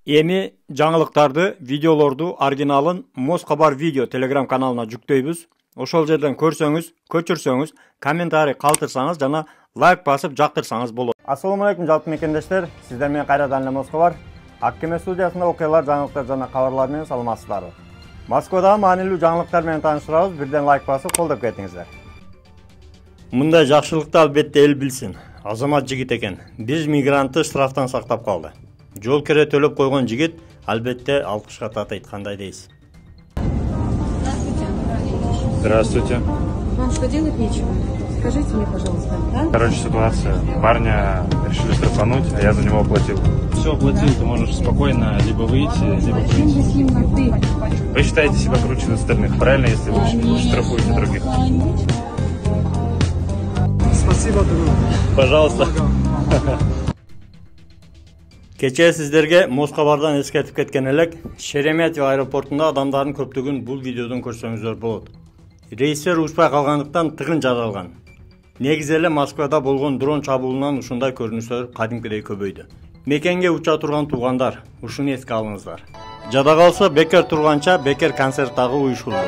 Эми жаңылыктарды, видеолорду оригиналын Моз Кабар видео телеграм каналына жүктөйбүз. Ошол жерден көрсөңүз, көчүрсөңүз, комментарий калтырсаңыз жана лайк басып жактырсаңыз болот. Ассаламу алейкум жалпы мекендештер. Сиздер менен кайрадан эле Моз Кабар. Аккеме студиясында окуялар, жаңылыктар жана кабарлар менен саламатсыздарбы. Москвадагы маанилүү жаңылыктар менен тааныштырабыз. Бирден лайк басып колдоп кетиңиздер. Мындай жакшылыкты албетте эл билсин. Азамат жигит экен. Биз мигрантты штрафтан сактап калды. Жол кере төлөп койгон жигит албетте алкышка татайт, кандай дейсиз? Здравствуйте. Вам что, делать нечего? Скажите мне, пожалуйста. Да? Короче, ситуация. Парня решили штрафануть, а я за него оплатил. Все, оплатил, ты можешь спокойно либо выйти, либо Зачем вы с ним на «ты»? Вы считаете себя круче остальных, правильно, если вы штрафуете других? Спасибо, друг. Пожалуйста. Кечээ сиздерге Моз Кабардан эскертип кеткен элек, Шереметьево аэропортунда адамдардын көптүгүн бул видеодон көрсөңүздөр болот. Рейстер учпай калгандыктан тыгын жаралган. Негизи эле Москвада болгон дрон чабуулунан ушундай көрүнүштөр кадимкидей көбөйдү. Мекенге уча турган туугандар, ушуну эске алыңыздар. Жада калса бекер турганча бекер концерт дагы уюшулду.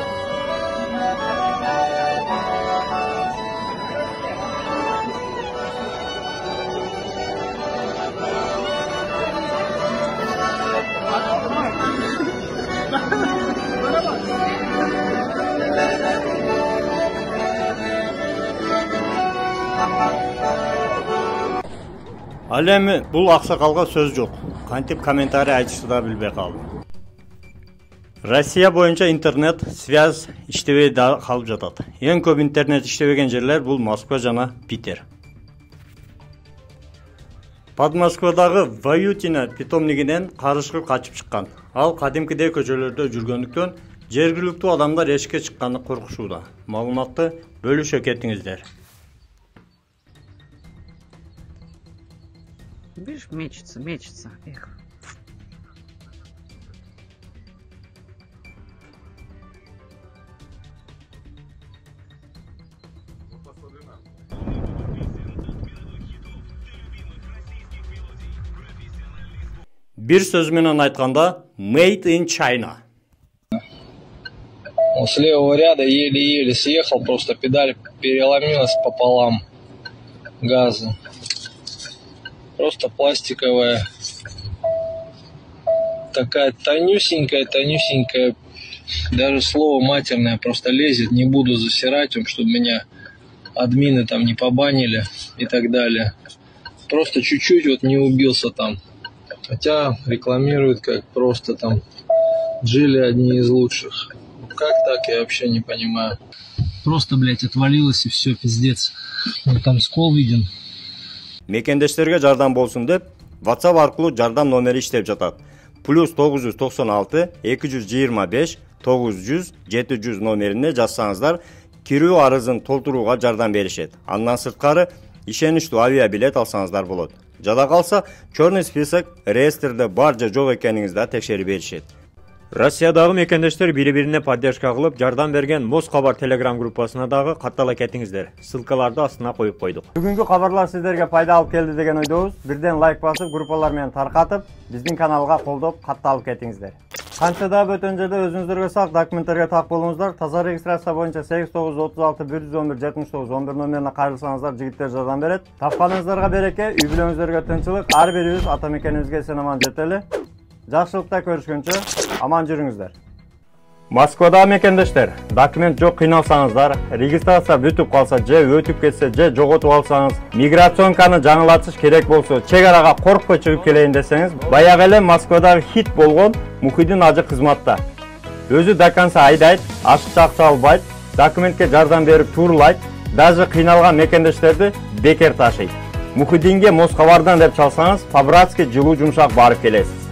Ал эми бул аксакалга сөз жок. Кантип комментарий айтышты да билбей калдым. Россия боюнча интернет связь иштебей да калып жатат. Эң көп интернет иштебеген жерлер бул Москва жана Питер. Подмосквадагы Ваютино питомнигинен карышкы качып чыккан. Ал кадимкидей көчөлөрдө жүргөндүктөн жергиликтүү адамдар эшикке чыкканды коркушууда. Маалыматты бөлүшө кетиңиздер. Видишь, мечется. Эх. Бир сөз менен айтканда, Made in China. С левого ряда еле-еле съехал, просто педаль переломилась пополам газа. Просто пластиковая, такая тонюсенькая, даже слово матерное просто лезет, не буду засирать, чтобы меня админы там не побанили и так далее. Просто чуть-чуть вот не убился там, хотя рекламируют как просто там Джили одни из лучших. Как так, я вообще не понимаю. Просто, блядь, отвалилось и все, пиздец. Вот там скол виден. Мекендештерге жардам болсун деп, WhatsApp аркылуу жардам номери иштеп жатат. +996 225 900 700 номерине жазсаңыздар, кирүү арызын толтурууга жардам беришет. Андан сырткары ишеничтүү авиабилет алсаңыздар болот. Жада калса, чёрный список реестрде бар же жок экениңизди текшерип беришет. Россиядагы мекендештер бири-бирине поддержка кылып, жардам берген Моз Кабар телеграм группасына дагы каттала кетиңиздер. Ссылкаларды астына коюп койдук. Бүгүнкү кабарлар сиздерге пайда алып келди деген ойдобуз. Бирден лайк басып, группалар менен таркатып, биздин каналга колдоп, катталып кетиңиздер. Канча да бөтөн жерде өзүңүздөргө сак документтерге так болуңуздар. Таза регистрация боюнча 8936 111 79 11 номерине кайрылсаңыздар, жигиттер жардам берет. Тапканыңыздарга береке, үй бүлөңүздөргө тынчылык. Ар бирибиз ата мекенибизге эсен-аман жетели. Жакшылыкта көрүшкөнчө аман жүрүңүздөр. Москвада мекендештер, документ жок кыйналсаңыздар, регистрация бүтүп калса же өтүп кетсе же жоготуп алсаңыз, миграционканы жаңылатыш керек болсо, чек арага коркпой чыгып келейин десеңиз, баягы эле Москвадагы хит болгон Мухиддин ажы кызматта. Өзү до конца айдайт, ашыкча акча албайт, документке жардам берип туурулайт, даже кыйналган мекендештерди бекер ташыйт. Мухиддинге Моз Кабардан деп чалсаңыз, по-братски жылуу жумшак барып келесиз.